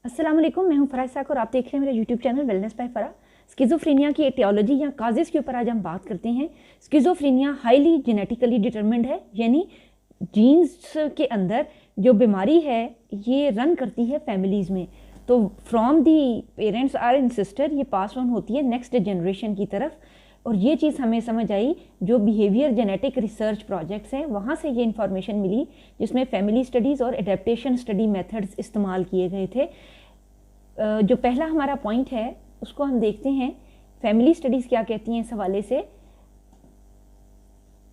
अस्सलाम वालेकुम, मैं हूं फराज साक और आप देख रहे हैं मेरा यूट्यूब चैनल वेलनेस बाय फरा। स्किज़ोफ्रेनिया की एटियोलॉजी या काजेज़ के ऊपर आज हम बात करते हैं। स्किज़ोफ्रेनिया हाईली जेनेटिकली डिटरमिन्ड है, यानी जीन्स के अंदर जो बीमारी है ये रन करती है फैमिलीज़ में। तो from the parents are and sister ये पास ऑन होती है नेक्स्ट जनरेशन की तरफ। और ये चीज़ हमें समझ आई जो बिहेवियर जेनेटिक रिसर्च प्रोजेक्ट्स हैं वहाँ से ये इन्फॉर्मेशन मिली, जिसमें फैमिली स्टडीज़ और एडेप्टेशन स्टडी मेथड्स इस्तेमाल किए गए थे। जो पहला हमारा पॉइंट है उसको हम देखते हैं। फैमिली स्टडीज़ क्या कहती हैं इस हवाले से।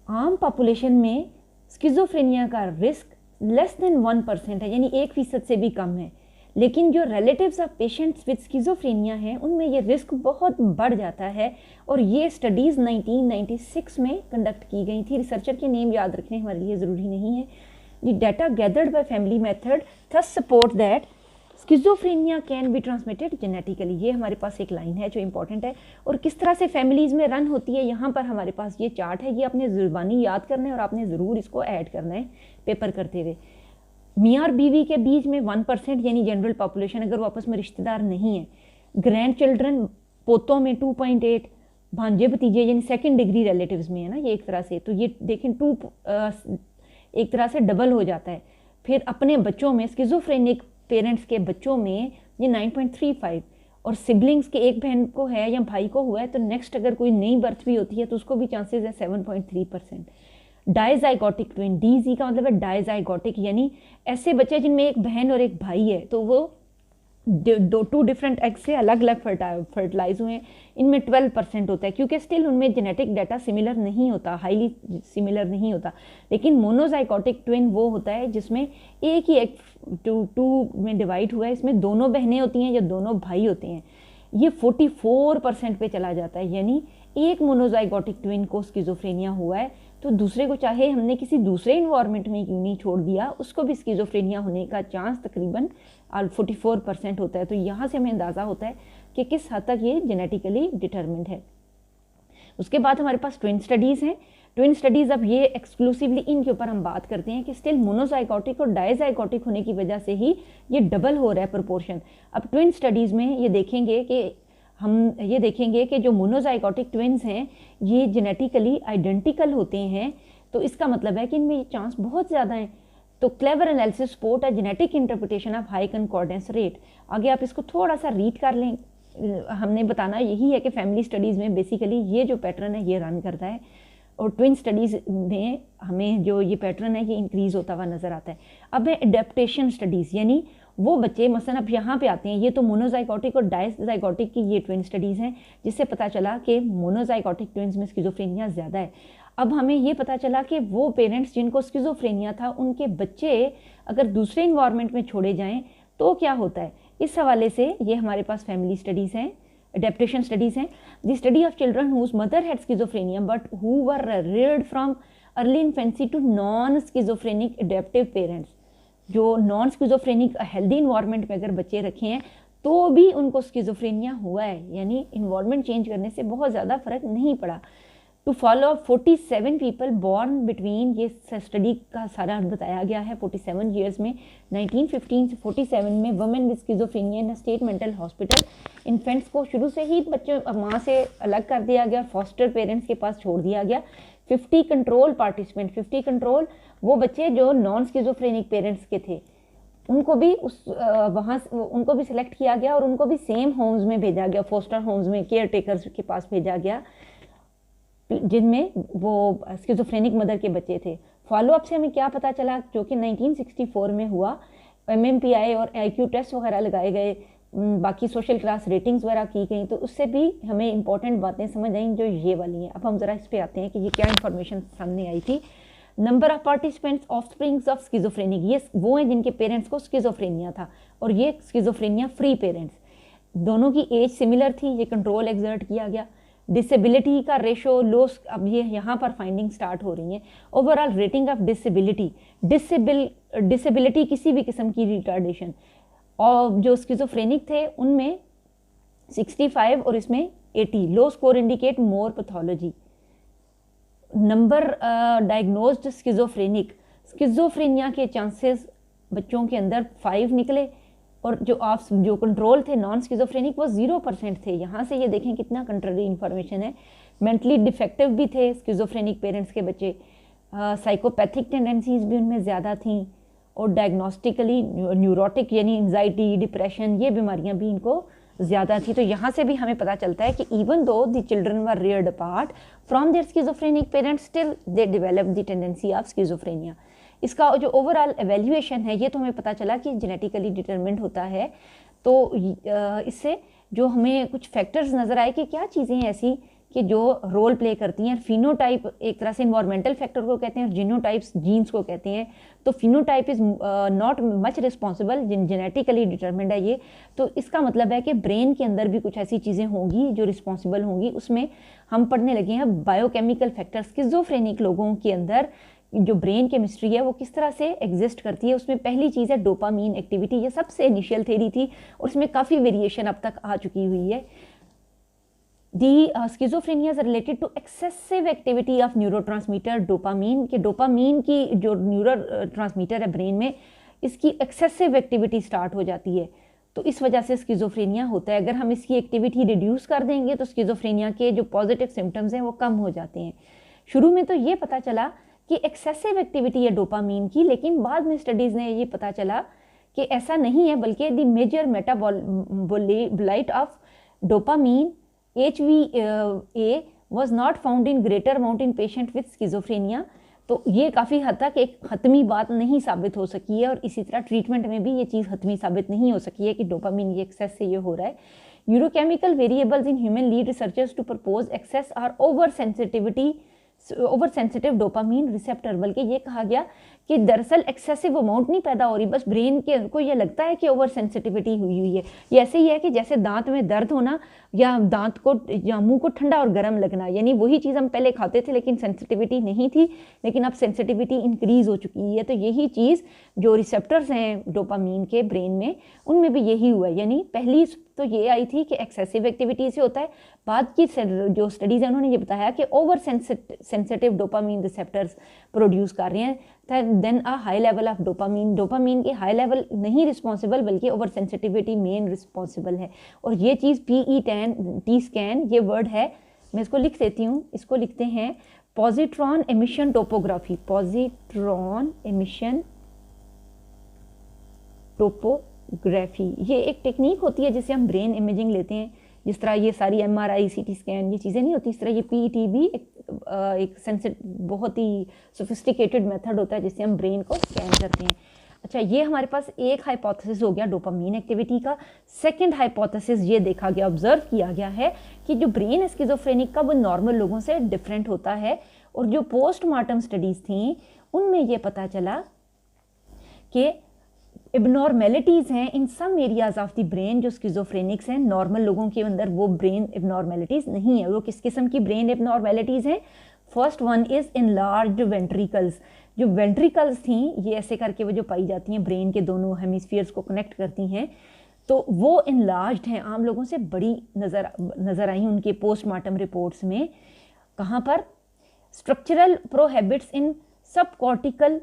आम पॉपुलेशन में स्किज़ोफ्रेनिया का रिस्क लेस देन 1% है, यानी 1% से भी कम है। लेकिन जो relatives of patients with schizophrenia हैं उनमें ये रिस्क बहुत बढ़ जाता है। और ये स्टडीज़ 1996 में कंडक्ट की गई थी। रिसर्चर के नेम याद रखने हमारे लिए ज़रूरी नहीं है। The data gathered bye family method thus support that schizophrenia can be transmitted genetically. ये हमारे पास एक लाइन है जो इंपॉर्टेंट है। और किस तरह से फैमिलीज़ में रन होती है, यहाँ पर हमारे पास ये चार्ट है। ये आपने ज़ुबानी याद करना है और आपने ज़रूर इसको ऐड करना है पेपर करते हुए। मियाँ और बीवी के बीच में 1% यानी जनरल पॉपुलेशन, अगर वो आपस में रिश्तेदार नहीं है। ग्रैंड चिल्ड्रन पोतों में 2.8, भांजे भतीजे यानी सेकंड डिग्री रिलेटिव्स में है ना ये एक तरह से। तो ये देखें एक तरह से डबल हो जाता है। फिर अपने बच्चों में स्किज़ोफ्रेनिक पेरेंट्स के बच्चों में ये 9.35। और सिबलिंग्स के एक बहन को है या भाई को हुआ है तो नेक्स्ट अगर कोई नई बर्थ भी होती है तो उसको भी चांसेस है 7.3%। डाइजाइगोटिक ट्विन, डीजी का मतलब है डाइजाइगोटिक, यानी ऐसे बच्चे जिनमें एक बहन और एक भाई है तो वो टू डिफरेंट एग से अलग अलग फर्टिलाइज हुए हैं, इनमें 12% होता है, क्योंकि स्टिल उनमें जेनेटिक डाटा सिमिलर नहीं होता, हाईली सिमिलर नहीं होता। लेकिन मोनोजाइगोटिक ट्विन वो होता है जिसमें एक ही एग टू में डिवाइड हुआ है, इसमें दोनों बहनें होती हैं या दोनों भाई होते हैं। ये 44% पे चला जाता है, यानी एक मोनोजाइगोटिक ट्विन को स्किज़ोफ्रेनिया हुआ है तो दूसरे को चाहे हमने किसी दूसरे इन्वायरमेंट में क्यों नहीं छोड़ दिया, उसको भी स्किज़ोफ्रेनिया होने का चांस तकरीबन 44% होता है। तो यहाँ से हमें अंदाज़ा होता है कि किस हद तक ये जेनेटिकली डिटरमिन्ड है। उसके बाद हमारे पास ट्विन स्टडीज़ हैं। ट्विन स्टडीज़ अब ये एक्सक्लूसिवली इनके ऊपर हम बात करते हैं कि स्टिल मोनोजाइगोटिक और डाइजाइगोटिक होने की वजह से ही ये डबल हो रहा है प्रोपोर्शन। अब ट्विन स्टडीज़ में ये देखेंगे कि जो मोनोजाइगोटिक ट्विन्स हैं ये जेनेटिकली आइडेंटिकल होते हैं, तो इसका मतलब है कि इनमें ये चांस बहुत ज़्यादा हैं। तो क्लेवर एनालिसिस सपोर्ट है genetic interpretation of high concordance rate. आगे आप इसको थोड़ा सा रीड कर लें। हमने बताना यही है कि फैमिली स्टडीज़ में बेसिकली ये जो पैटर्न है ये रन करता है, और ट्विन स्टडीज़ में हमें जो ये पैटर्न है ये इंक्रीज़ होता हुआ नज़र आता है। अब है एडेप्टेशन स्टडीज़, यानी वो बच्चे मसलन अब यहाँ पे आते हैं। ये तो मोनोजाइगोटिक और डाइजाइगोटिक की ये ट्विन स्टडीज़ हैं, जिससे पता चला कि मोनोजाइगोटिक ट्विन्स में स्किज़ोफ्रेनिया ज़्यादा है। अब हमें ये पता चला कि वो पेरेंट्स जिनको स्किज़ोफ्रेनिया था उनके बच्चे अगर दूसरे इन्वायरमेंट में छोड़े जाएँ तो क्या होता है। इस हवाले से ये हमारे पास फैमिली स्टडीज़ हैं, एडेप्टेशन स्टडीज़ हैं। The study of children whose mother had schizophrenia but who were reared from early infancy to non schizophrenic adaptive parents. जो नॉन स्किज़ोफ्रेनिक हेल्दी इन्वायरमेंट में अगर बच्चे रखे हैं तो भी उनको स्किज़ोफ्रेनिया हुआ है, यानी इन्वायरमेंट चेंज करने से बहुत ज़्यादा फ़र्क नहीं पड़ा। To follow 47 people born between, ये स्टडी का सारा बताया गया है 47 ईयर्स में, 1915 से 47 में women with schizophrenia in state mental hospital. Infants को शुरू से ही बच्चों माँ से अलग कर दिया गया, फॉस्टर पेरेंट्स के पास छोड़ दिया गया। 50 कंट्रोल पार्टिसिपेंट, 50 कंट्रोल वो बच्चे जो नॉन स्किज़ोफ्रेनिक पेरेंट्स के थे उनको भी उनको भी सिलेक्ट किया गया और उनको भी सेम होम्स में भेजा गया, फोस्टर होम्स में केयर टेकर्स के पास भेजा गया जिनमें वो स्किज़ोफ्रेनिक मदर के बच्चे थे। फॉलोअप से हमें क्या पता चला, जो कि 1964 में हुआ, MMPI और IQ टेस्ट वगैरह लगाए गए, बाकी सोशल क्लास रेटिंग्स वगैरह की गई, तो उससे भी हमें इंपॉर्टेंट बातें समझ आई जो ये वाली हैं। अब हम ज़रा इस पर आते हैं कि ये क्या इन्फॉर्मेशन सामने आई थी। Number of participants offsprings of schizophrenic, ये वो हैं जिनके पेरेंट्स को स्किज़ोफ्रेनिया था और ये स्किज़ोफ्रेनिया फ्री पेरेंट्स। दोनों की एज सिमिलर थी, ये कंट्रोल एक्सर्ट किया गया। डिसेबिलिटी का रेशो लो, अब ये यहाँ पर फाइंडिंग स्टार्ट हो रही है। Overall rating of disability, disability किसी भी किस्म की रिटार्डेशन, और जो स्किज़ोफ्रेनिक थे उनमें 65 और इसमें 80। Low score indicate more pathology. Number diagnosed schizophrenic, schizophrenia के चांसेस बच्चों के अंदर 5 निकले, और जो कंट्रोल थे नॉन स्किज़ोफ्रेनिक वो 0% थे। यहाँ से ये देखें कितना कंट्ररी इन्फॉर्मेशन है। मेंटली डिफेक्टिव भी थे स्किज़ोफ्रेनिक पेरेंट्स के बच्चे, साइकोपैथिक टेंडेंसीज भी उनमें ज़्यादा थीं, और डायग्नोस्टिकली न्यूरोटिक यानी एंजाइटी, डिप्रेशन, ये बीमारियां भी इनको ज़्यादा थी। तो यहाँ से भी हमें पता चलता है कि even though the children were reared apart from their schizophrenic parents, still they develop the tendency of schizophrenia. इसका जो ओवरऑल एवेल्यूएशन है ये तो हमें पता चला कि जेनेटिकली डिटरमिन्ड होता है। तो इससे जो हमें कुछ फैक्टर्स नज़र आए कि क्या चीज़ें हैं ऐसी कि जो रोल प्ले करती हैं। फिनोटाइप एक तरह से इन्वायरमेंटल फैक्टर को कहते हैं और जीनोटाइप्स जीन्स को कहते हैं। तो phenotype is not much responsible, genetically determined है ये। तो इसका मतलब है कि ब्रेन के अंदर भी कुछ ऐसी चीज़ें होंगी जो रिस्पॉन्सिबल होंगी। उसमें हम पढ़ने लगे हैं बायोकेमिकल फैक्टर्स। स्किज़ोफ्रेनिक लोगों के अंदर जो ब्रेन केमिस्ट्री है वो किस तरह से एग्जिस्ट करती है। उसमें पहली चीज़ है डोपामीन एक्टिविटी। ये सबसे इनिशियल थ्योरी थी और उसमें काफ़ी वेरिएशन अब तक आ चुकी हुई है। Schizophrenia is related to excessive activity of neurotransmitter dopamine, के डोपामीन की जो न्यूरो ट्रांसमीटर है ब्रेन में, इसकी एक्सेसिव एक्टिविटी स्टार्ट हो जाती है। तो इस वजह से स्किज़ोफ्रेनिया होता है। अगर हम इसकी एक्टिविटी रिड्यूस कर देंगे तो स्किज़ोफ्रेनिया के जो पॉजिटिव सिम्टम्स हैं वो कम हो जाते हैं। शुरू में तो ये पता चला कि एक्सेसिव एक्टिविटी है डोपामीन की, लेकिन बाद में स्टडीज़ ने ये पता चला कि ऐसा नहीं है, बल्कि the major metabolite of dopamine HVA was not found in greater amount in patient with schizophrenia। तो ये काफ़ी हद तक एक हतमी बात नहीं साबित हो सकी है, और इसी तरह ट्रीटमेंट में भी ये चीज़ हतमी साबित नहीं हो सकी है कि डोपामिन ये एक्सेस से ये हो रहा है। Neurochemical variables in human lead researchers to propose excess और ओवर सेंसिटिव डोपामीन रिसेप्टर। बल्कि ये कहा गया कि दरअसल एक्सेसिव अमाउंट नहीं पैदा हो रही, बस ब्रेन के को ये लगता है कि ओवर सेंसिटिविटी हुई है। ये ऐसे ही है कि जैसे दांत में दर्द होना या दांत को या मुंह को ठंडा और गर्म लगना, यानी वही चीज़ हम पहले खाते थे लेकिन सेंसिटिविटी नहीं थी, लेकिन अब सेंसिटिविटी इंक्रीज हो चुकी है। तो यही चीज़ जो रिसेप्टर्स हैं डोपामीन के ब्रेन में, उनमें भी यही हुआ है। यानी पहली तो ये आई थी कि एक्सेसिव एक्टिविटी से होता है, बाद की जो स्टडीज़ हैं उन्होंने ये बताया कि over sensitive dopamine receptors produce कर रहे हैं। Then a high level of dopamine के हाई लेवल नहीं रिस्पॉन्सिबल, बल्कि ओवर सेंसिटिविटी मेन रिस्पॉन्सिबल है। और ये चीज़ PET स्कैन ये वर्ड है, मैं इसको लिख देती हूँ। इसको लिखते हैं positron emission topography. Positron emission topography ये एक टेक्निक होती है जिससे हम ब्रेन इमेजिंग लेते हैं। जिस तरह ये सारी MRI CT स्कैन ये चीज़ें नहीं होती, इस तरह ये PET भी एक बहुत ही सोफिस्टिकेटेड मेथड होता है जिससे हम ब्रेन को स्कैन करते हैं। अच्छा, ये हमारे पास एक हाइपोथेसिस हो गया डोपामीन एक्टिविटी का। सेकंड हाइपोथेसिस ये देखा गया, ऑब्जर्व किया गया है कि जो ब्रेन स्किज़ोफ्रेनिक का वो नॉर्मल लोगों से डिफरेंट होता है। और जो पोस्टमार्टम स्टडीज़ थी उनमें ये पता चला कि एबनॉर्मेलिटीज़ हैं in some areas of the brain. जो स्किज़ोफ्रेनिक्स हैं नॉर्मल लोगों के अंदर वो ब्रेन एबनॉर्मेलिटीज़ नहीं है। वो किस किस्म की ब्रेन एबनॉर्मेलिटीज़ हैं? First one is enlarged ventricles. जो वेंट्रिकल्स थी ये ऐसे करके वो जो पाई जाती हैं ब्रेन के दोनों हेमिस्फीयर्स को कनेक्ट करती हैं, तो वो इनलार्ज्ड हैं, आम लोगों से बड़ी नज़र आई उनके पोस्टमार्टम रिपोर्ट्स में। कहाँ पर? स्ट्रक्चरल प्रोहेबिट्स इन सब cortical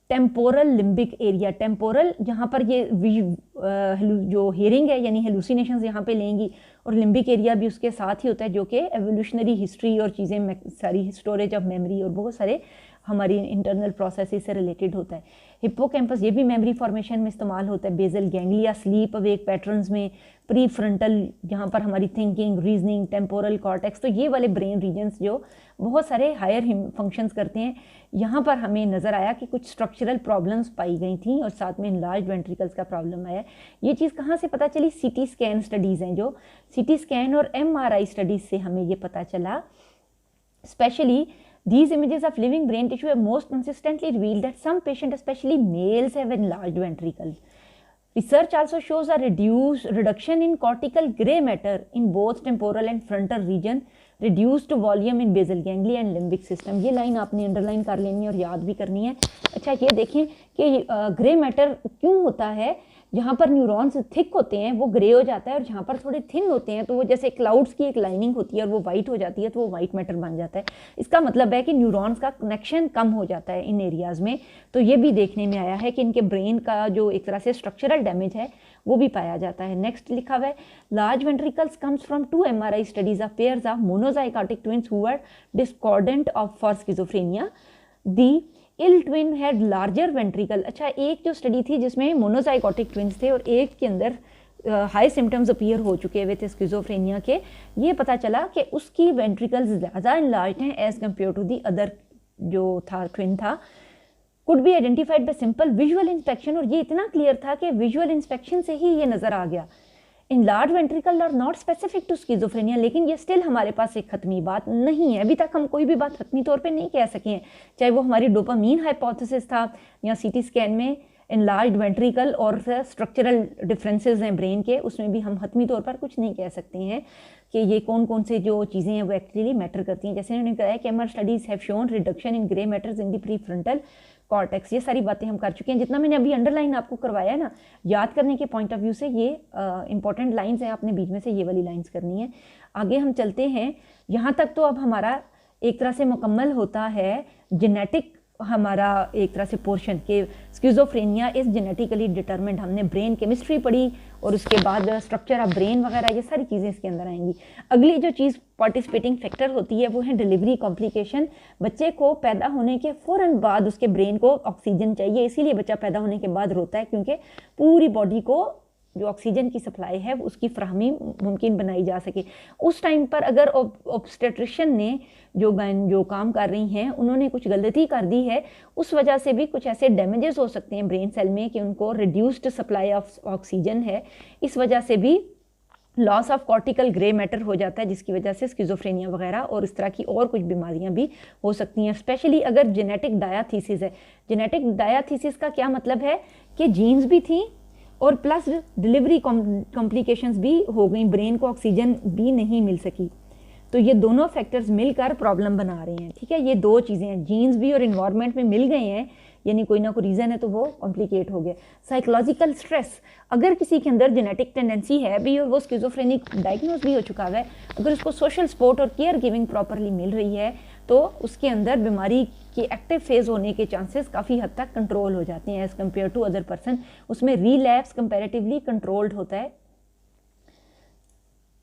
temporal limbic area. Temporal जहाँ पर ये जो हेयरिंग है यानी हेलुसिनेशंस यहाँ पे लेंगी, और लिम्बिक एरिया भी उसके साथ ही होता है जो कि एवोल्यूशनरी हिस्ट्री और चीज़ें सारी स्टोरेज ऑफ मेमोरी और बहुत सारे हमारी इंटरनल प्रोसेस से रिलेटेड होता है। हिप्पोकैम्पस ये भी मेमोरी फॉर्मेशन में इस्तेमाल होता है। Basal ganglia sleep awake patterns में, प्री फ्रंटल जहाँ पर हमारी थिंकिंग, रीजनिंग, टेम्पोरल कॉर्टेक्स, तो ये वाले ब्रेन रीजन्स जो बहुत सारे हायर फंक्शंस करते हैं, यहाँ पर हमें नज़र आया कि कुछ स्ट्रक्चरल प्रॉब्लम्स पाई गई थी और साथ में लार्ज वेंट्रिकल्स का प्रॉब्लम आया। ये चीज़ कहाँ से पता चली? CT स्कैन स्टडीज़ हैं, जो CT स्कैन और MRI स्टडीज़ से हमें ये पता चला। Specially these images of living brain tissue have most consistently revealed that some patients, especially males, have enlarged ventricles. Research also shows a reduction in cortical gray matter in both temporal and frontal region, reduced volume in basal ganglia and limbic system। ये line आपने underline कर लेनी है और याद भी करनी है। अच्छा, ये देखें कि ग्रे मैटर क्यों होता है। जहाँ पर न्यूरॉन्स थिक होते हैं वो ग्रे हो जाता है, और जहाँ पर थोड़े थिन होते हैं तो वो जैसे क्लाउड्स की एक लाइनिंग होती है और वो वाइट हो जाती है, तो वो वाइट मैटर बन जाता है। इसका मतलब है कि न्यूरॉन्स का कनेक्शन कम हो जाता है इन एरियाज़ में। तो ये भी देखने में आया है कि इनके ब्रेन का जो एक तरह से स्ट्रक्चरल डैमेज है वो भी पाया जाता है। नेक्स्ट लिखा हुआ है, large ventricles comes from 2 MRI studies of pairs of monozygotic twins who were discordant of for schizophrenia. The ill twin had larger ventricle. अच्छा, एक जो स्टडी थी जिसमें मोनोजाइगोटिक ट्विन्स थे और एक के अंदर हाई सिम्टम्स अपीयर हो चुके हुए थे स्किज़ोफ्रेनिया के, ये पता चला कि उसकी वेंट्रिकल्स ज़्यादा इनलार्ज हैं as compare to the other जो था ट्विन था। Could be identified by simple visual inspection, और ये इतना क्लियर था कि विजुअल इंस्पेक्शन से ही ये नज़र आ गया। Enlarge ventricle are not specific to schizophrenia, लेकिन ये स्टिल हमारे पास एक खत्मी बात नहीं है। अभी तक हम कोई भी बात खत्मी तौर पे नहीं कह सके हैं, चाहे वो हमारी डोपामीन हाइपोथेसिस था या सीटी स्कैन में इनलार्ज वेंट्रिकल और स्ट्रक्चरल डिफरेंसेस हैं ब्रेन के, उसमें भी हम हतमी तौर पर कुछ नहीं कह सकते हैं कि ये कौन कौन से जो चीज़ें हैं वो एक्चुअली मैटर करती हैं। जैसे उन्होंने कहा कि MR studies have shown reduction in grey matters in the pre frontal cortex. ये सारी बातें हम कर चुके हैं। जितना मैंने अभी अंडरलाइन आपको करवाया है ना, याद करने के पॉइंट ऑफ व्यू से ये इंपॉर्टेंट लाइंस हैं, आपने बीच में से ये वाली लाइंस करनी है। आगे हम चलते हैं, यहाँ तक तो अब हमारा एक तरह से मुकम्मल होता है जेनेटिक हमारा एक तरह से पोर्शन के स्किज़ोफ्रेनिया इज़ जेनेटिकली डिटर्मिन्ड। हमने ब्रेन केमिस्ट्री पढ़ी और उसके बाद स्ट्रक्चर ऑफ ब्रेन वगैरह, ये सारी चीज़ें इसके अंदर आएंगी। अगली जो चीज़ पार्टिसिपेटिंग फैक्टर होती है वो है डिलीवरी कॉम्प्लिकेशन। बच्चे को पैदा होने के फ़ौरन बाद उसके ब्रेन को ऑक्सीजन चाहिए, इसीलिए बच्चा पैदा होने के बाद रोता है, क्योंकि पूरी बॉडी को जो ऑक्सीजन की सप्लाई है उसकी फ्राहमी मुमकिन बनाई जा सके। उस टाइम पर अगर ऑब्स्टेट्रिशियन ने जो काम कर रही हैं उन्होंने कुछ गलती कर दी है, उस वजह से भी कुछ ऐसे डैमेजेस हो सकते हैं ब्रेन सेल में कि उनको रिड्यूस्ड सप्लाई ऑफ ऑक्सीजन है, इस वजह से भी loss of cortical grey matter हो जाता है, जिसकी वजह से स्किज़ोफ्रेनिया वगैरह और इस तरह की और कुछ बीमारियां भी हो सकती हैं, स्पेशली अगर जेनेटिक डायाथीसिस है। जेनेटिक डायाथीसिस का क्या मतलब है कि जीन्स भी थी और प्लस डिलीवरी कॉम्प्लिकेशंस भी हो गई, ब्रेन को ऑक्सीजन भी नहीं मिल सकी। तो ये दोनों फैक्टर्स मिलकर प्रॉब्लम बना रहे हैं। ठीक है, ये दो चीज़ें हैं, जीन्स भी और इन्वायरमेंट में मिल गए हैं, यानी कोई ना कोई रीज़न है तो वो कॉम्प्लिकेट हो गया। साइकोलॉजिकल स्ट्रेस, अगर किसी के अंदर जेनेटिक टेंडेंसी है भी और वो स्किज़ोफ्रेनिक डायग्नोज भी हो चुका है, अगर उसको सोशल सपोर्ट और केयर गिविंग प्रॉपरली मिल रही है तो उसके अंदर बीमारी के एक्टिव फेज होने के चांसेस काफ़ी हद तक कंट्रोल हो जाते हैं as compare to other person. उसमें रीलैप्स कंपैरेटिवली कंट्रोल्ड होता है।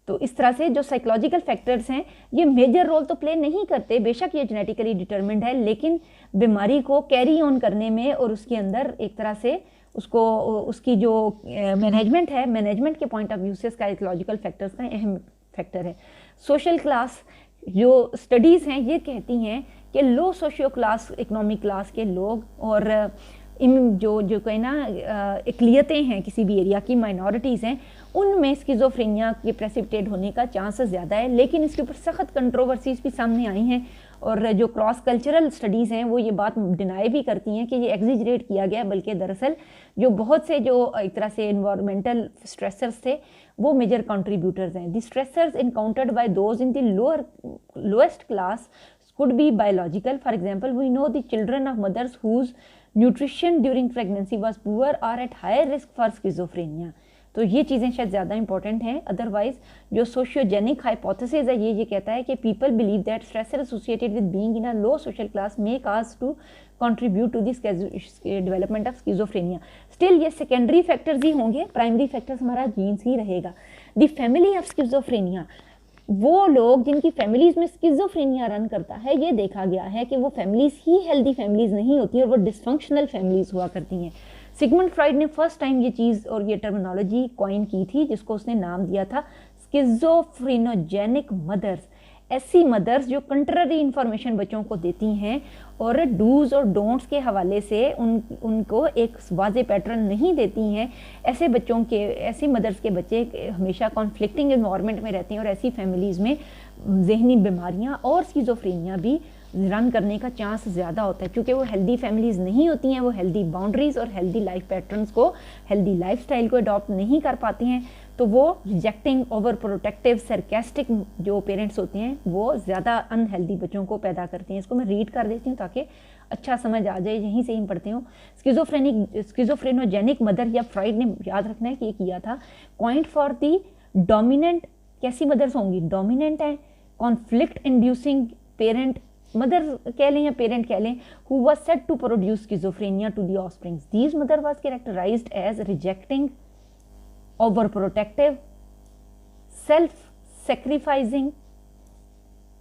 तो इस तरह से जो साइकोलॉजिकल फैक्टर्स हैं ये मेजर रोल तो प्ले नहीं करते, बेशक ये जेनेटिकली डिटर्मिन्ड है, लेकिन बीमारी को कैरी ऑन करने में और उसके अंदर एक तरह से उसको उसकी जो मैनेजमेंट है, मैनेजमेंट के पॉइंट ऑफ व्यू से साइकोलॉजिकल फैक्टर्स का अहम फैक्टर है। सोशल क्लास, जो स्टडीज़ हैं ये कहती हैं कि लो सोशियो क्लास, इकोनॉमिक क्लास के लोग और इन जो कहीं ना इकलियतें हैं किसी भी एरिया की, माइनॉरिटीज़ हैं, उनमें स्किज़ोफ्रेनिया के प्रेसिपिटेट होने का चांस ज़्यादा है। लेकिन इसके ऊपर सख्त कंट्रोवर्सीज भी सामने आई हैं और जो क्रॉस कल्चरल स्टडीज़ हैं वो ये बात डिनाई भी करती हैं कि ये एग्जिजरेट किया गया, बल्कि दरअसल जो बहुत से जो एक तरह से इन्वायरमेंटल स्ट्रेसर्स थे वो मेजर कंट्रीब्यूटर्स हैं। The stressors encountered by those in the lowest class could be biological. For example, we know the children of mothers whose nutrition during pregnancy was poor are at higher risk for schizophrenia. तो ये चीज़ें शायद ज़्यादा important हैं। Otherwise जो सोशियोजेनिक hypothesis है ये कहता है कि people believe that stress associated with being in a low social class may cause to contribute to this development of schizophrenia. Still ये सेकेंडरी फैक्टर्स ही होंगे, प्राइमरी फैक्टर्स हमारा जीन्स ही रहेगा। द फैमिली ऑफ स्किज़ोफ्रेनिया, वो लोग जिनकी families में स्किज़ोफ्रेनिया रन करता है, ये देखा गया है कि वो फैमिलीज़ ही हेल्दी फैमिलीज़ नहीं होती और वो डिसफंक्शनल फैमिलीज़ हुआ करती हैं। सिगमंड फ्रॉइड ने फर्स्ट टाइम ये चीज़ और ये टर्मिनोलॉजी कॉइन की थी, जिसको उसने नाम दिया था स्किज़ोफ्रेनोजेनिक मदर्स। ऐसी मदर्स जो कंट्ररी इन्फॉर्मेशन बच्चों को देती हैं और डूज और डोंट्स के हवाले से उनको एक वाज़े पैटर्न नहीं देती हैं। ऐसे बच्चों के, ऐसी मदर्स के बच्चे हमेशा कॉन्फ्लिक्टिंग इन्वायरमेंट में रहते हैं और ऐसी फैमिलीज़ में जहनी बीमारियां और स्किज़ोफ्रेनिया भी रन करने का चांस ज़्यादा होता है, क्योंकि वो हेल्दी फैमिलीज़ नहीं होती हैं, वो हेल्दी बाउंड्रीज़ और हेल्दी लाइफ पैटर्न्स को, हेल्दी लाइफस्टाइल को अडॉप्ट नहीं कर पाती हैं। तो वो रिजेक्टिंग, ओवर प्रोटेक्टिव, सरकास्टिक जो पेरेंट्स होते हैं वो ज़्यादा अनहेल्दी बच्चों को पैदा करते हैं। इसको मैं रीड कर देती हूँ ताकि अच्छा समझ आ जाए, यहीं से ही पढ़ते हो। स्किज़ोफ्रेनोजेनिक मदर, या फ्रॉइड ने याद रखना है कि ये किया था, पॉइंट फॉर दी डोमिनेंट, कैसी मदर्स होंगी, डोमिनेंट है, कॉन्फ्लिक्ट इंड्यूसिंग पेरेंट, मदर कह लें या पेरेंट कह लें, who was said to produce schizophrenia to the offsprings. These mother was characterized as rejecting, over protective, self sacrificing,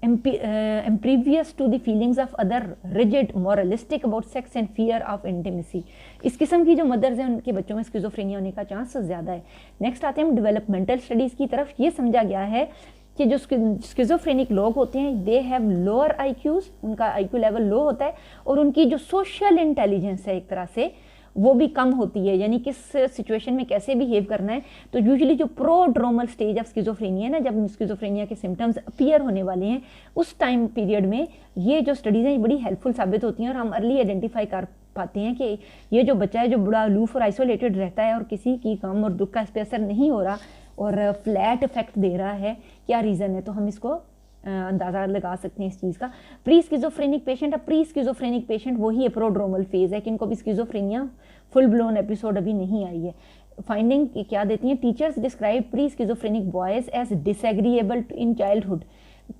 impervious to the feelings of other, rigid, moralistic about sex and fear of intimacy। इस किस्म की जो mother's हैं उनके बच्चों में schizophrenia होने का चांस ज़्यादा है। नेक्स्ट आते हैं हम डेवलपमेंटल स्टडीज़ की तरफ। ये समझा गया है कि जो स्किज़ोफ्रेनिक लोग होते हैं दे हैव लोअर आईक्यूज़, उनका आईक्यू लेवल लो होता है, और उनकी जो सोशल इंटेलिजेंस है एक तरह से वो भी कम होती है, यानी किस सिचुएशन में कैसे बिहेव करना है। तो यूजुअली जो प्रोड्रोमल स्टेज ऑफ स्किज़ोफ्रेनिया है ना, जब स्किज़ोफ्रेनिया के सिम्टम्स अपीयर होने वाले हैं, उस टाइम पीरियड में ये जो स्टडीज़ हैं बड़ी हेल्पफुल साबित होती हैं, और हम अर्ली आइडेंटिफाई कर पाते हैं कि ये जो बच्चा है जो बड़ा अलूफ और आइसोलेटेड रहता है और किसी की गम और दुख का इस पर असर नहीं हो रहा और फ्लैट इफेक्ट दे रहा है, क्या रीज़न है, तो हम इसको अंदाज़ा लगा सकते हैं इस चीज़ का। प्री स्किज़ोफ्रेनिक पेशेंट, अब प्री स्किज़ोफ्रेनिक पेशेंट वही है प्रोड्रोमल फेज़ है कि इनको भी स्किज़ोफ्रेनिया फुल ब्लोन एपिसोड अभी नहीं आई है। फाइंडिंग क्या देती हैं, teachers describe pre schizophrenic boys as disagreeable in childhood,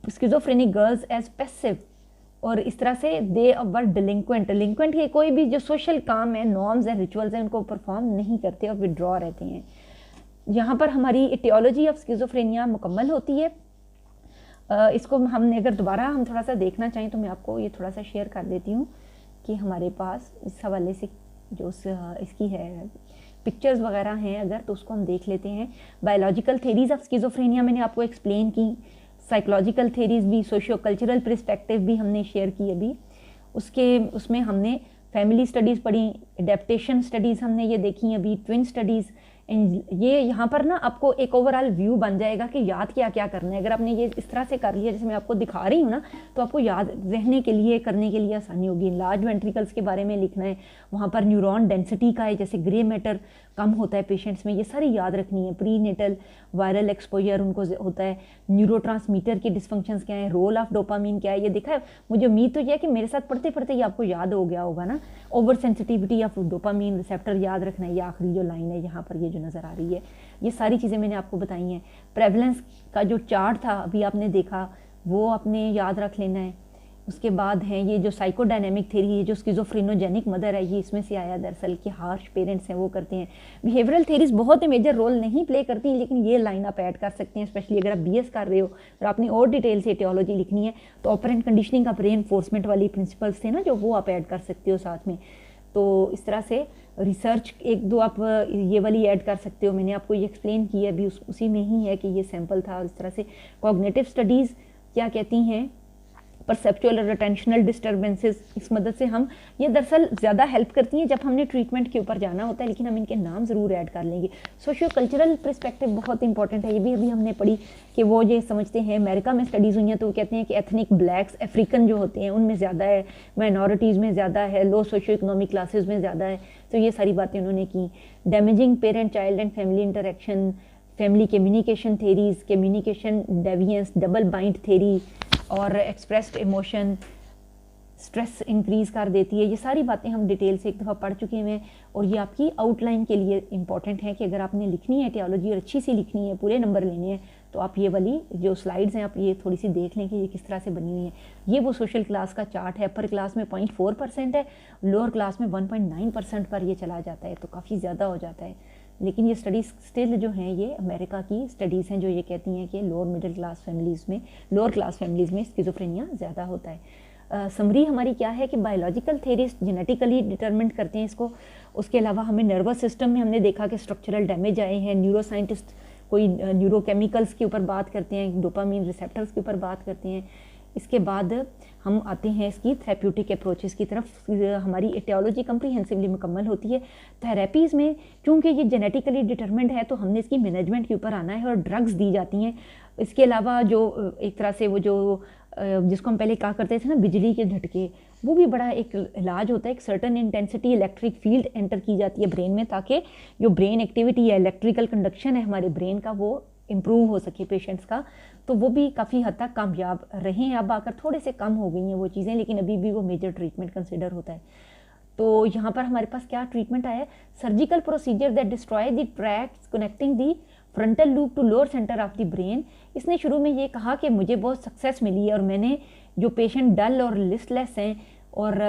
schizophrenic girls as passive, और इस तरह से दे वर डिलिंक्वेंट के कोई भी जो सोशल काम है, नॉर्म्स है, रिचुअल्स हैं, उनको परफॉर्म नहीं करते और विड्रॉ रहते हैं। यहाँ पर हमारी इटियोलॉजी ऑफ स्किज़ोफ्रेनिया मुकम्मल होती है। इसको हमने अगर दोबारा हम थोड़ा सा देखना चाहें तो मैं आपको ये थोड़ा सा शेयर कर देती हूँ कि हमारे पास इस हवाले से जो इसकी है पिक्चर्स वगैरह हैं अगर, तो उसको हम देख लेते हैं। बायोलॉजिकल थेरीज ऑफ स्किज़ोफ्रेनिया मैंने आपको एक्सप्लेन की, साइकोलॉजिकल थेरीज भी, सोशियो कल्चरल पर्सपेक्टिव भी हमने शेयर की अभी। उसमें हमने फैमिली स्टडीज़ पढ़ी, एडेप्टेशन स्टडीज़ हमने ये देखी अभी, ट्विन स्टडीज़। ये यहाँ पर ना आपको एक ओवरऑल व्यू बन जाएगा कि याद क्या क्या करना है। अगर आपने ये इस तरह से कर लिया जैसे मैं आपको दिखा रही हूँ ना, तो आपको याद रहने के लिए करने के लिए आसानी होगी। लार्ज वेंट्रिकल्स के बारे में लिखना है, वहाँ पर न्यूरॉन डेंसिटी का है, जैसे ग्रे मैटर कम होता है पेशेंट्स में, ये सारी याद रखनी है। प्री नेटल वायरल एक्सपोजर उनको होता है, न्यूरोट्रांसमीटर के डिस्फंक्शंस क्या है, रोल ऑफ डोपामीन क्या है, ये देखा है। मुझे उम्मीद तो यह है कि मेरे साथ पढ़ते पढ़ते ही आपको याद हो गया होगा ना। Over sensitivity of dopamine receptor याद रखना है, ये आखिरी जो लाइन है यहाँ पर ये जो नज़र आ रही है, ये सारी चीज़ें मैंने आपको बताई हैं। प्रेवलेंस का जो चार्ट था अभी आपने देखा वो आपने याद रख लेना है। उसके बाद है ये जो साइकोडायनेमिक थेरी है, जो स्किज़ोफ्रेनोजेनिक मदर है, ये इसमें से आया दरअसल कि हार्श पेरेंट्स हैं वो करते हैं। बिहेवियरल थेरीज बहुत मेजर रोल नहीं प्ले करती, लेकिन ये लाइन आप ऐड कर सकते हैं, स्पेशली अगर आप बीएस कर रहे हो और आपने और डिटेल से एटियोलॉजी लिखनी है तो ऑपरेंट कंडीशनिंग ऑफ रेनफोर्समेंट वाली प्रिंसिपल्स थे ना जो, वो आप ऐड कर सकते हो साथ में। तो इस तरह से रिसर्च एक दो आप ये वाली ऐड कर सकते हो, मैंने आपको ये एक्सप्लेन किया अभी, उसी में ही है कि ये सैम्पल था। और इस तरह से कॉग्निटिव स्टडीज़ क्या कहती हैं, परसेप्चुअल और अटेंशनल डिस्टर्बेंसेस, इस मदद से हम ये दरअसल ज़्यादा हेल्प करती हैं जब हमने ट्रीटमेंट के ऊपर जाना होता है, लेकिन हम इनके नाम ज़रूर ऐड कर लेंगे। सोशियो कल्चरल पर्सपेक्टिव बहुत इंपॉर्टेंट है, ये भी अभी हमने पढ़ी कि वो ये समझते हैं, अमेरिका में स्टडीज़ हुई हैं तो वो कहते हैं कि एथनिक ब्लैक्स अफ्रीकन जो होते हैं उनमें ज़्यादा है, माइनॉरिटीज़ में ज़्यादा है, लो सोशियो इकोनॉमिक क्लासेज में ज़्यादा है। तो ये सारी बातें उन्होंने की। Damaging parent child and family interaction, family communication theories, communication deviance, double bind theory और एक्सप्रेस्ड इमोशन, स्ट्रेस इंक्रीज़ कर देती है। ये सारी बातें हम डिटेल से एक दफ़ा पढ़ चुके हैं और ये आपकी आउटलाइन के लिए इंपॉर्टेंट है कि अगर आपने लिखनी है एटियोलॉजी और अच्छी सी लिखनी है, पूरे नंबर लेने हैं, तो आप ये वाली जो स्लाइड्स हैं आप ये थोड़ी सी देख लें कि ये किस तरह से बनी हुई है। ये वो सोशल क्लास का चार्ट है, अपर क्लास में 0.4% है, लोअर क्लास में 1.9% पर ये चला जाता है, तो काफ़ी ज़्यादा हो जाता है। लेकिन ये स्टडीज़ स्टिल जो हैं ये अमेरिका की स्टडीज़ हैं जो ये कहती हैं कि लोअर मिडिल क्लास फैमिलीज़ में, लोअर क्लास फैमिलीज़ में स्किज़ोफ्रेनिया ज़्यादा होता है। समरी हमारी क्या है कि बायोलॉजिकल थेरीज जेनेटिकली डिटरमिनेट करते हैं इसको। उसके अलावा हमें नर्वस सिस्टम में हमने देखा कि स्ट्रक्चरल डैमेज आए हैं। न्यूरो साइंटिस्ट कोई न्यूरोकेमिकल्स के ऊपर बात करते हैं, डोपामीन रिसेप्टर्स के ऊपर बात करते हैं। इसके बाद हम आते हैं इसकी थेरेप्यूटिक अप्रोचेस की तरफ। हमारी एटियोलॉजी कंप्रीहेंसिवली मुकम्मल होती है। थेरेपीज़ में चूँकि ये जेनेटिकली डिटरमिन्ड है तो हमने इसकी मैनेजमेंट के ऊपर आना है और ड्रग्स दी जाती हैं। इसके अलावा जो एक तरह से वो जो जिसको हम पहले कहा करते थे ना बिजली के झटके, वो भी बड़ा एक इलाज होता है। एक certain intensity electric field enter की जाती है ब्रेन में, ताकि जो ब्रेन एक्टिविटी है, इलेक्ट्रिकल कंडक्शन है हमारे ब्रेन का, वो इम्प्रूव हो सके पेशेंट्स का, तो वो भी काफ़ी हद तक कामयाब रहे हैं। अब आकर थोड़े से कम हो गई हैं वो चीज़ें, लेकिन अभी भी वो मेजर ट्रीटमेंट कंसिडर होता है। तो यहाँ पर हमारे पास क्या ट्रीटमेंट आया है, surgical procedure that destroy the tracts connecting the frontal lobe to lower center of the brain. इसने शुरू में ये कहा कि मुझे बहुत सक्सेस मिली है और मैंने जो पेशेंट डल और लिस्टलेस हैं और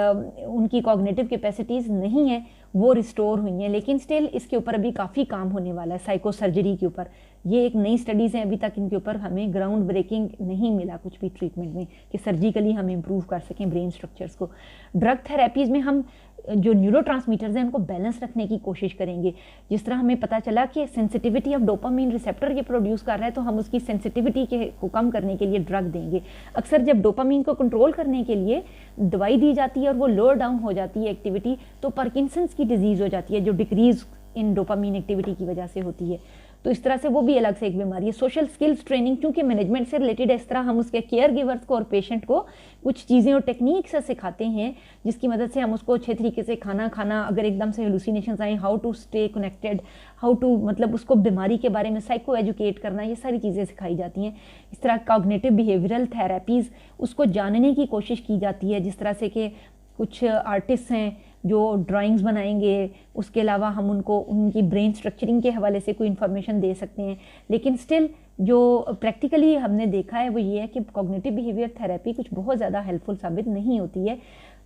उनकी कॉग्निटिव कैपेसिटीज़ नहीं है वो रिस्टोर हुई हैं, लेकिन स्टिल इसके ऊपर अभी काफ़ी काम होने वाला है साइको सर्जरी के ऊपर। ये एक नई स्टडीज़ हैं, अभी तक इनके ऊपर हमें ग्राउंड ब्रेकिंग नहीं मिला कुछ भी ट्रीटमेंट में कि सर्जिकली हम इम्प्रूव कर सकें ब्रेन स्ट्रक्चर्स को। ड्रग थेरेपीज़ में हम जो न्यूरोट्रांसमीटर्स हैं उनको बैलेंस रखने की कोशिश करेंगे। जिस तरह हमें पता चला कि सेंसिटिविटी ऑफ डोपामाइन रिसेप्टर ये प्रोड्यूस कर रहा है, तो हम उसकी सेंसिटिविटी को कम करने के लिए ड्रग देंगे। अक्सर जब डोपामाइन को कंट्रोल करने के लिए दवाई दी जाती है और वो लोअर डाउन हो जाती है एक्टिविटी, तो पार्किंसंस की डिजीज़ हो जाती है जो डिक्रीज इन डोपामाइन एक्टिविटी की वजह से होती है। तो इस तरह से वो भी अलग से एक बीमारी है। सोशल स्किल्स ट्रेनिंग क्योंकि मैनेजमेंट से रिलेटेड है, इस तरह हम उसके केयर गिवर्स को और पेशेंट को कुछ चीज़ें और टेक्निक से सिखाते हैं जिसकी मदद से हम उसको अच्छे तरीके से खाना अगर एकदम से हेलुसिनेशंस आए, how to stay connected, how to मतलब उसको बीमारी के बारे में साइको एजुकेट करना, ये सारी चीज़ें सिखाई जाती हैं। इस तरह कॉग्निटिव बिहेवियरल थेरेपीज़ उसको जानने की कोशिश की जाती है, जिस तरह से कि कुछ आर्टिस्ट हैं जो ड्राइंग्स बनाएंगे, उसके अलावा हम उनको उनकी ब्रेन स्ट्रक्चरिंग के हवाले से कोई इन्फॉर्मेशन दे सकते हैं। लेकिन स्टिल जो प्रैक्टिकली हमने देखा है वो ये है कि कॉग्निटिव बिहेवियर थेरेपी कुछ बहुत ज़्यादा हेल्पफुल साबित नहीं होती है।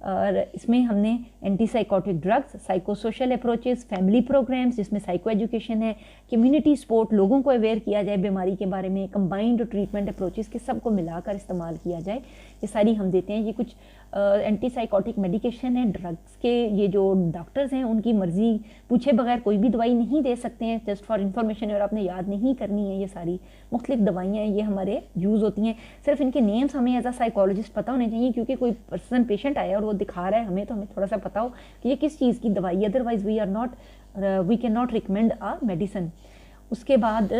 और इसमें हमने antipsychotic drugs, psycho social approaches, family programs जिसमें साइको एजुकेशन है, कम्युनिटी सपोर्ट, लोगों को अवेयर किया जाए बीमारी के बारे में, कंबाइंड ट्रीटमेंट अप्रोचेस के सबको मिलाकर इस्तेमाल किया जाए, ये सारी हम देते हैं। ये कुछ एंटीसाइकोटिक मेडिकेशन है, ड्रग्स के ये जो डॉक्टर्स हैं उनकी मर्जी पूछे बगैर कोई भी दवाई नहीं दे सकते हैं, जस्ट फॉर इन्फॉर्मेशन, और आपने याद नहीं करनी है। ये सारी मुख्तलिफ दवाइयाँ ये हमारे यूज़ होती हैं, सिर्फ इनके नेम्स हमें एज अ साइकोलॉजिस्ट पता होने चाहिए, क्योंकि कोई पर्सन पेशेंट आया और वो दिखा रहा है हमें, तो हमें थोड़ा सा पता हो कि ये किस चीज़ की दवाई है, otherwise we can not recommend a medicine. उसके बाद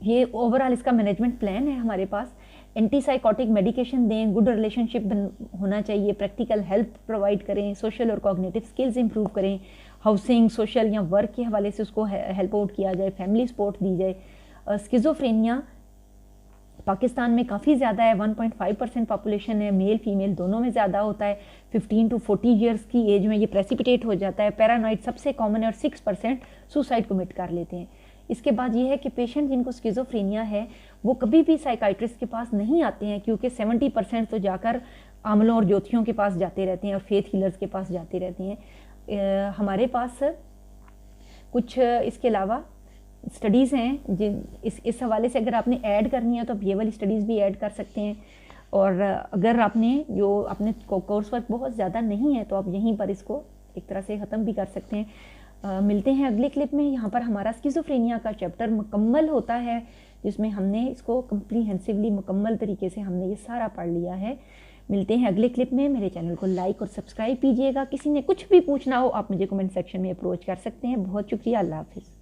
ये ओवरऑल इसका मैनेजमेंट प्लान है हमारे पास। एंटीसाइकोटिक मेडिकेशन दें, गुड रिलेशनशिप होना चाहिए, प्रैक्टिकल हेल्प प्रोवाइड करें, सोशल और कॉग्निटिव स्किल्स इंप्रूव करें, हाउसिंग, सोशल या वर्क के हवाले से उसको हेल्प आउट किया जाए, फैमिली सपोर्ट दी जाए। स्किज़ोफ्रेनिया पाकिस्तान में काफ़ी ज़्यादा है, 1.5% पॉपुलेशन है, मेल फीमेल दोनों में ज़्यादा होता है। 15 to 40 ईयर्स की एज में ये प्रेसिपिटेट हो जाता है। पैरानॉइड सबसे कॉमन है और 6% सुसाइड कमिट कर लेते हैं। इसके बाद ये है कि पेशेंट जिनको स्किज़ोफ्रेनिया है वो कभी भी साइकाइट्रिस्ट के पास नहीं आते हैं, क्योंकि 70% तो जाकर आमलों और ज्योतियों के पास जाते रहते हैं और फेथ हीलर्स के पास जाते रहते हैं। हमारे पास कुछ इसके अलावा स्टडीज़ हैं जिन इस हवाले से अगर आपने ऐड करनी है तो आप ये वाली स्टडीज़ भी ऐड कर सकते हैं। और अगर आपने जो अपने कोर्स वर्क बहुत ज़्यादा नहीं है तो आप यहीं पर इसको एक तरह से ख़त्म भी कर सकते हैं। मिलते हैं अगले क्लिप में। यहाँ पर हमारा स्किज़ोफ्रेनिया का चैप्टर मुकम्मल होता है, जिसमें हमने इसको कम्प्रीहेंसिवली मुकम्मल तरीके से हमने ये सारा पढ़ लिया है। मिलते हैं अगले क्लिप में। मेरे चैनल को लाइक और सब्सक्राइब कीजिएगा। किसी ने कुछ भी पूछना हो आप मुझे कमेंट सेक्शन में अप्रोच कर सकते हैं। बहुत शुक्रिया। अल्लाह हाफिज़।